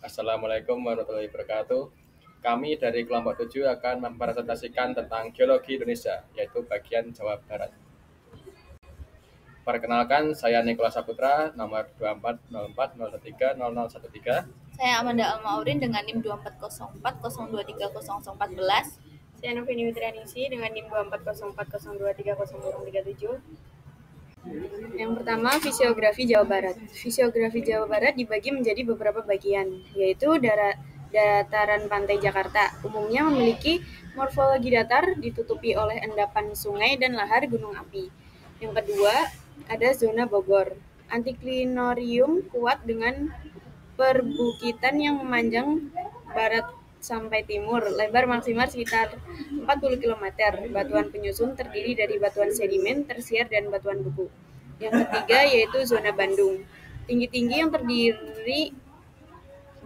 Assalamualaikum warahmatullahi wabarakatuh. Kami dari kelompok 7 akan mempresentasikan tentang geologi Indonesia, yaitu bagian Jawa Barat. Perkenalkan, saya Nikola Saputra, nomor 240401300013. Saya Amanda Almaurin dengan NIM 2404023014. Saya Novini Witrianingsi dengan NIM 240402303037. Yang pertama, fisiografi Jawa Barat. Fisiografi Jawa Barat dibagi menjadi beberapa bagian, yaitu dataran pantai Jakarta. Umumnya memiliki morfologi datar ditutupi oleh endapan sungai dan lahar gunung api. Yang kedua, ada zona Bogor. Antiklinorium kuat dengan perbukitan yang memanjang barat sampai timur, lebar maksimal sekitar 40 km. Batuan penyusun terdiri dari batuan sedimen, tersier, dan batuan beku. Yang ketiga yaitu zona Bandung. Tinggi-tinggi yang terdiri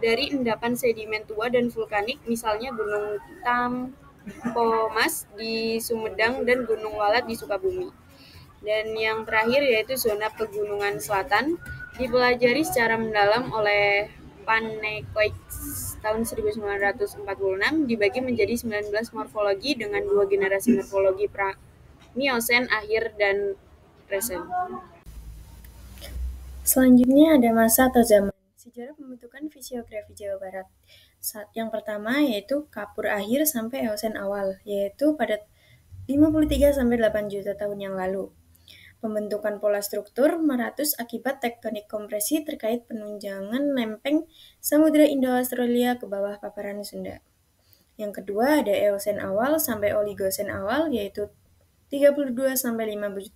dari endapan sedimen tua dan vulkanik, misalnya Gunung Tampomas di Sumedang dan Gunung Walat di Sukabumi. Dan yang terakhir yaitu zona pegunungan selatan, dipelajari secara mendalam oleh Panekoix tahun 1946, dibagi menjadi 19 morfologi dengan 2 generasi morfologi Miocene akhir dan Resen. Selanjutnya ada masa atau zaman. Sejarah pembentukan fisiografi Jawa Barat. Yang pertama yaitu Kapur akhir sampai Eosen awal, yaitu pada 53 sampai 8 juta tahun yang lalu. Pembentukan pola struktur meratus akibat tektonik kompresi terkait penunjangan lempeng Samudra Indo-Australia ke bawah paparan Sunda. Yang kedua ada Eosen awal sampai Oligosen awal, yaitu 32 sampai 53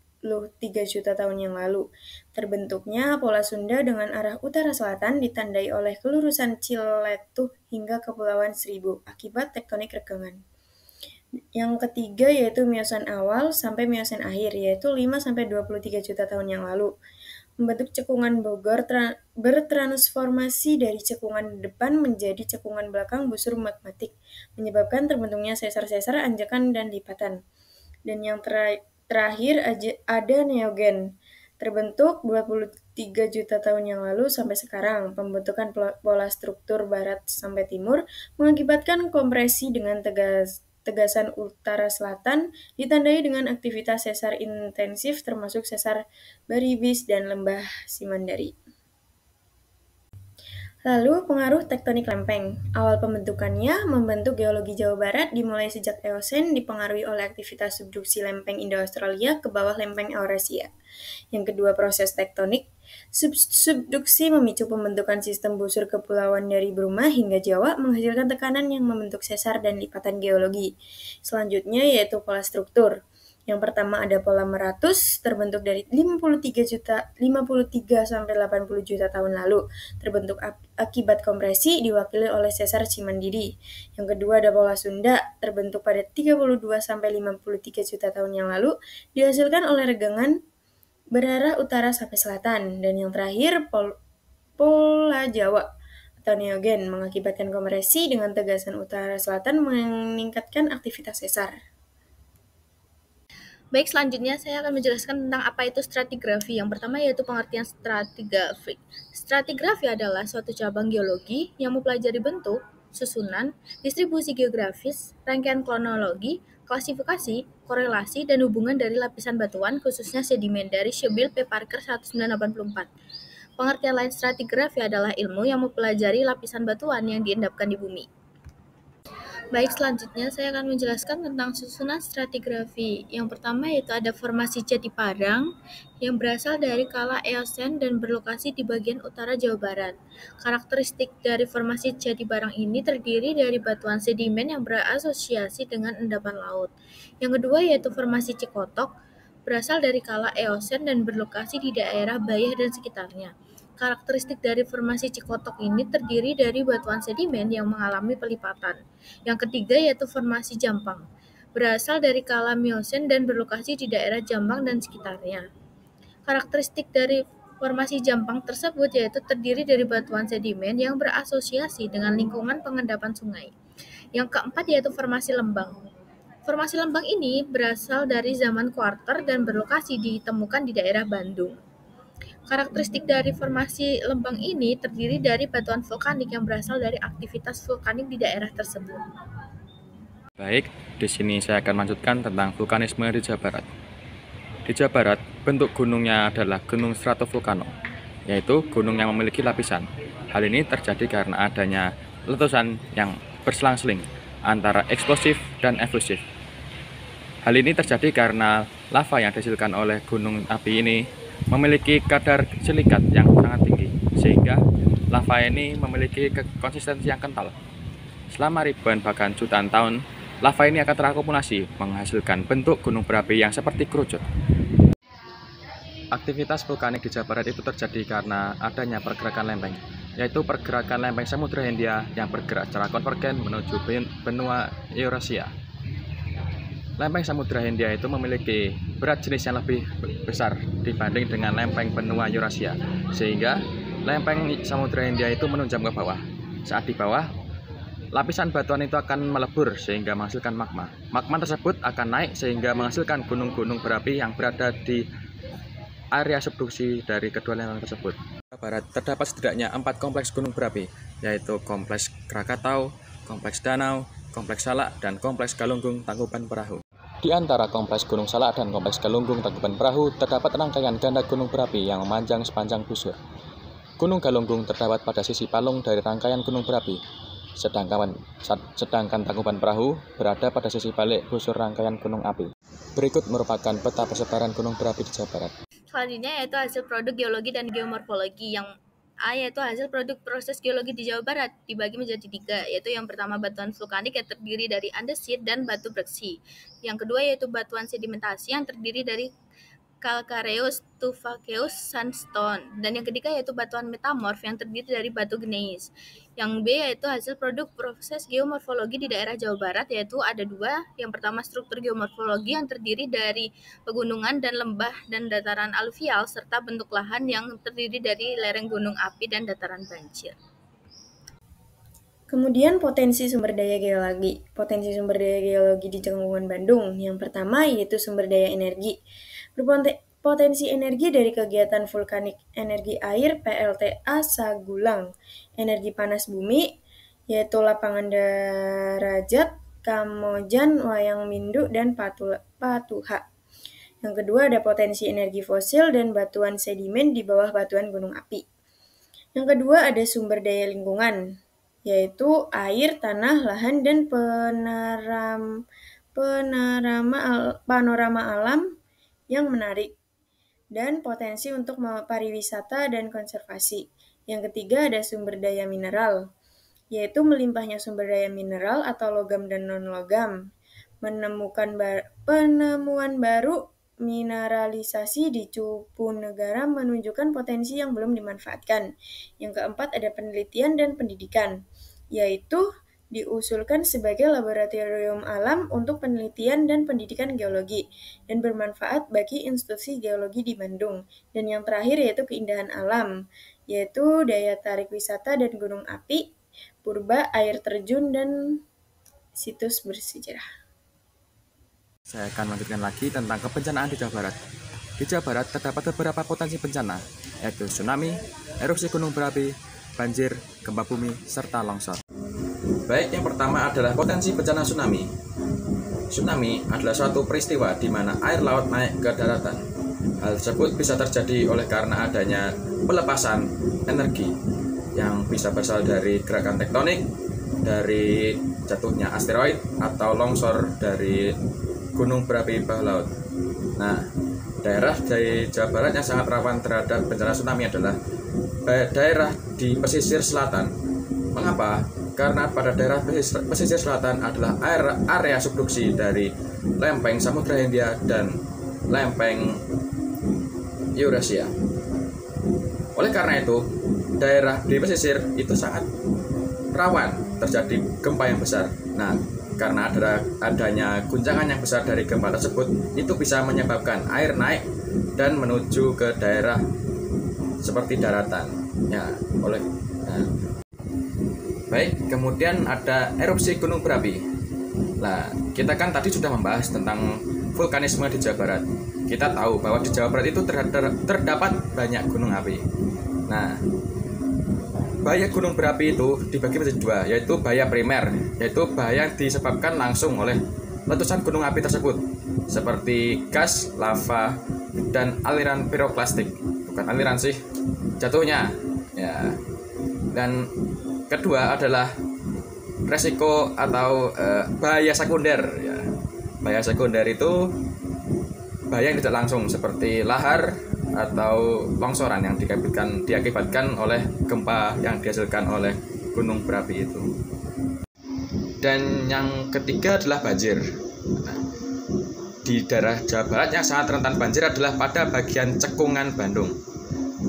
juta tahun yang lalu. Terbentuknya pola Sunda dengan arah utara selatan ditandai oleh kelurusan Ciletuh hingga Kepulauan Seribu akibat tektonik regengan. Yang ketiga yaitu Miosen awal sampai Miosen akhir, yaitu 5 sampai 23 juta tahun yang lalu. Membentuk cekungan Bogor bertransformasi dari cekungan depan menjadi cekungan belakang busur magmatik, menyebabkan terbentuknya sesar-sesar, anjakan, dan lipatan. Dan yang terakhir ada Neogen, terbentuk 23 juta tahun yang lalu sampai sekarang. Pembentukan pola struktur barat sampai timur mengakibatkan kompresi dengan tegasan utara-selatan ditandai dengan aktivitas sesar intensif termasuk sesar Baribis dan lembah Simandari. Lalu pengaruh tektonik lempeng. Awal pembentukannya membentuk geologi Jawa Barat dimulai sejak Eosen dipengaruhi oleh aktivitas subduksi lempeng Indo-Australia ke bawah lempeng Eurasia. Yang kedua proses tektonik. Subduksi memicu pembentukan sistem busur kepulauan dari Burma hingga Jawa menghasilkan tekanan yang membentuk sesar dan lipatan geologi. Selanjutnya yaitu pola struktur. Yang pertama ada pola Meratus, terbentuk dari 53 sampai 80 juta tahun lalu, terbentuk akibat kompresi diwakili oleh sesar Cimandiri. Yang kedua ada pola Sunda, terbentuk pada 32 sampai 53 juta tahun yang lalu, dihasilkan oleh regengan berarah utara sampai selatan. Dan yang terakhir pola Jawa atau Neogen mengakibatkan kompresi dengan tegasan utara selatan meningkatkan aktivitas sesar. Baik, selanjutnya saya akan menjelaskan tentang apa itu stratigrafi. Yang pertama yaitu pengertian stratigrafi. Stratigrafi adalah suatu cabang geologi yang mempelajari bentuk, susunan, distribusi geografis, rangkaian kronologi, klasifikasi, korelasi, dan hubungan dari lapisan batuan, khususnya sedimen dari Scheibel P. Parker 1984. Pengertian lain stratigrafi adalah ilmu yang mempelajari lapisan batuan yang diendapkan di bumi. Baik, selanjutnya saya akan menjelaskan tentang susunan stratigrafi. Yang pertama yaitu ada formasi Jati Padang yang berasal dari kala Eosen dan berlokasi di bagian utara Jawa Barat. Karakteristik dari formasi Jati Padang ini terdiri dari batuan sedimen yang berasosiasi dengan endapan laut. Yang kedua yaitu formasi Cikotok, berasal dari kala Eosen dan berlokasi di daerah Bayah dan sekitarnya. Karakteristik dari formasi Cikotok ini terdiri dari batuan sedimen yang mengalami pelipatan. Yang ketiga yaitu formasi Jampang, berasal dari kala Miosen dan berlokasi di daerah Jombang dan sekitarnya. Karakteristik dari formasi Jampang tersebut yaitu terdiri dari batuan sedimen yang berasosiasi dengan lingkungan pengendapan sungai. Yang keempat yaitu formasi Lembang. Formasi Lembang ini berasal dari zaman kuarter dan berlokasi ditemukan di daerah Bandung. Karakteristik dari formasi lembang ini terdiri dari batuan vulkanik yang berasal dari aktivitas vulkanik di daerah tersebut. Baik, di sini saya akan melanjutkan tentang vulkanisme di Jawa Barat. Di Jawa Barat, bentuk gunungnya adalah gunung stratovulkano, yaitu gunung yang memiliki lapisan. Hal ini terjadi karena adanya letusan yang berselang-seling antara eksplosif dan efusif. Hal ini terjadi karena lava yang dihasilkan oleh gunung api ini memiliki kadar silikat yang sangat tinggi, sehingga lava ini memiliki konsistensi yang kental. Selama ribuan bahkan jutaan tahun, lava ini akan terakumulasi menghasilkan bentuk gunung berapi yang seperti kerucut. Aktivitas vulkanik di Jawa Barat itu terjadi karena adanya pergerakan lempeng, yaitu pergerakan lempeng Samudra Hindia yang bergerak secara konvergen menuju benua Eurasia. Lempeng Samudra Hindia itu memiliki berat jenis yang lebih besar dibanding dengan lempeng benua Eurasia, sehingga lempeng Samudra Hindia itu menunjam ke bawah. Saat di bawah, lapisan batuan itu akan melebur sehingga menghasilkan magma. Magma tersebut akan naik sehingga menghasilkan gunung-gunung berapi yang berada di area subduksi dari kedua lempeng tersebut. Di barat terdapat setidaknya 4 kompleks gunung berapi, yaitu Kompleks Krakatau, Kompleks Danau, Kompleks Salak, dan Kompleks Galunggung Tangkuban Perahu. Di antara Kompleks Gunung Salak dan Kompleks Galunggung Tangkuban Perahu terdapat rangkaian ganda gunung berapi yang memanjang sepanjang busur. Gunung Galunggung terdapat pada sisi palung dari rangkaian gunung berapi, sedangkan Tangkuban Perahu berada pada sisi balik busur rangkaian gunung api. Berikut merupakan peta persebaran gunung berapi di Jawa Barat. Selanjutnya yaitu hasil produk geologi dan geomorfologi. Yang A yaitu hasil produk proses geologi di Jawa Barat, dibagi menjadi 3, yaitu yang pertama batuan vulkanik yang terdiri dari andesit dan batu breksi. Yang kedua yaitu batuan sedimentasi yang terdiri dari calcareous tufaceous sandstone, dan yang ketiga yaitu batuan metamorf yang terdiri dari batu gneiss. Yang B yaitu hasil produk proses geomorfologi di daerah Jawa Barat, yaitu ada 2. Yang pertama struktur geomorfologi yang terdiri dari pegunungan dan lembah dan dataran aluvial serta bentuk lahan yang terdiri dari lereng gunung api dan dataran banjir. Kemudian potensi sumber daya geologi. Potensi sumber daya geologi di Cenggungan Bandung. Yang pertama yaitu sumber daya energi. Berpotensi energi dari kegiatan vulkanik, energi air PLTA Sagulang, energi panas bumi yaitu Lapangan Darajat, Kamojan, Wayang Mindu, dan Patuha. Yang kedua ada potensi energi fosil dan batuan sedimen di bawah batuan gunung api. Yang kedua ada sumber daya lingkungan, yaitu air, tanah, lahan, dan panorama alam yang menarik, dan potensi untuk pariwisata dan konservasi. Yang ketiga ada sumber daya mineral, yaitu melimpahnya sumber daya mineral atau logam dan non-logam, penemuan baru mineralisasi di Cupu Negara menunjukkan potensi yang belum dimanfaatkan. Yang keempat ada penelitian dan pendidikan, yaitu diusulkan sebagai laboratorium alam untuk penelitian dan pendidikan geologi dan bermanfaat bagi institusi geologi di Bandung. Dan yang terakhir yaitu keindahan alam, yaitu daya tarik wisata dan gunung api, purba, air terjun, dan situs bersejarah. Saya akan melanjutkan lagi tentang kebencanaan di Jawa Barat. Di Jawa Barat terdapat beberapa potensi bencana, yaitu tsunami, erupsi gunung berapi, banjir, gempa bumi, serta longsor. Baik, yang pertama adalah potensi bencana tsunami. Tsunami adalah suatu peristiwa di mana air laut naik ke daratan. Hal tersebut bisa terjadi oleh karena adanya pelepasan energi yang bisa berasal dari gerakan tektonik, dari jatuhnya asteroid, atau longsor dari gunung berapi bawah laut. Nah, daerah di Jawa Barat yang sangat rawan terhadap bencana tsunami adalah daerah di pesisir selatan. Mengapa? Karena pada daerah pesisir selatan adalah area subduksi dari lempeng Samudra Hindia dan lempeng Eurasia. Oleh karena itu, daerah di pesisir itu sangat rawan terjadi gempa yang besar. Nah, karena adanya guncangan yang besar dari gempa tersebut, itu bisa menyebabkan air naik dan menuju ke daerah seperti daratan. Baik, kemudian ada erupsi gunung berapi. Nah, kita kan tadi sudah membahas tentang vulkanisme di Jawa Barat. kita tahu bahwa di Jawa Barat itu terdapat banyak gunung api. Nah, bahaya gunung berapi itu dibagi menjadi dua, yaitu bahaya primer, yaitu bahaya yang disebabkan langsung oleh letusan gunung api tersebut, seperti gas, lava, dan aliran piroklastik. Bukan aliran sih, jatuhnya. Ya. Dan kedua adalah resiko atau bahaya sekunder. Ya. Bahaya sekunder itu bahaya yang tidak langsung, seperti lahar atau longsoran yang diakibatkan oleh gempa yang dihasilkan oleh gunung berapi itu. Dan yang ketiga adalah banjir. Nah, di daerah Jawa Barat yang sangat rentan banjir adalah pada bagian cekungan Bandung.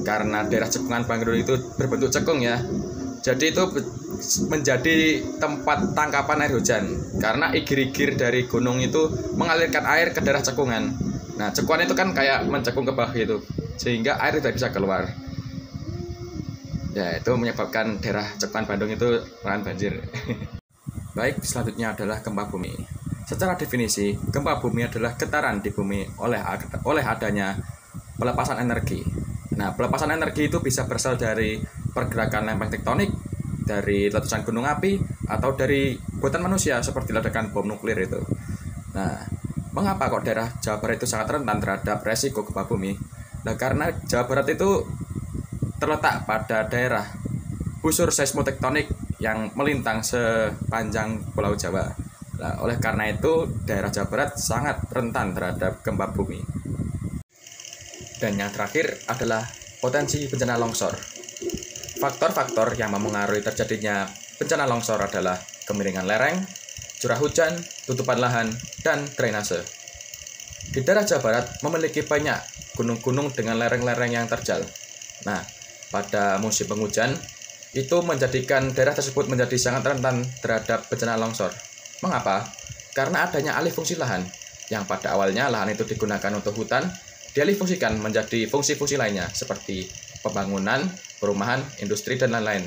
Karena daerah cekungan Bandung itu berbentuk cekung ya, jadi itu menjadi tempat tangkapan air hujan. Karena igir-igir dari gunung itu mengalirkan air ke daerah cekungan. Nah, cekungan itu kan kayak mencekung ke bawah gitu, sehingga air tidak bisa keluar. Ya, itu menyebabkan daerah cekungan Bandung itu rawan banjir. Baik, selanjutnya adalah gempa bumi. Secara definisi, gempa bumi adalah getaran di bumi oleh adanya pelepasan energi. Nah, pelepasan energi itu bisa berasal dari pergerakan lempeng tektonik, dari letusan gunung api, atau dari buatan manusia seperti ledakan bom nuklir itu. Nah, mengapa kok daerah Jawa Barat itu sangat rentan terhadap resiko gempa bumi? Nah, karena Jawa Barat itu terletak pada daerah busur seismotektonik yang melintang sepanjang Pulau Jawa. Nah, oleh karena itu, daerah Jawa Barat sangat rentan terhadap gempa bumi. Dan yang terakhir adalah potensi bencana longsor. Faktor-faktor yang mempengaruhi terjadinya bencana longsor adalah kemiringan lereng, curah hujan, tutupan lahan, dan drainase. Di daerah Jawa Barat memiliki banyak gunung-gunung dengan lereng-lereng yang terjal. Nah, pada musim penghujan, itu menjadikan daerah tersebut menjadi sangat rentan terhadap bencana longsor. Mengapa? Karena adanya alih fungsi lahan, yang pada awalnya lahan itu digunakan untuk hutan, dialih fungsikan menjadi fungsi-fungsi lainnya, seperti pembangunan, perumahan, industri, dan lain-lain.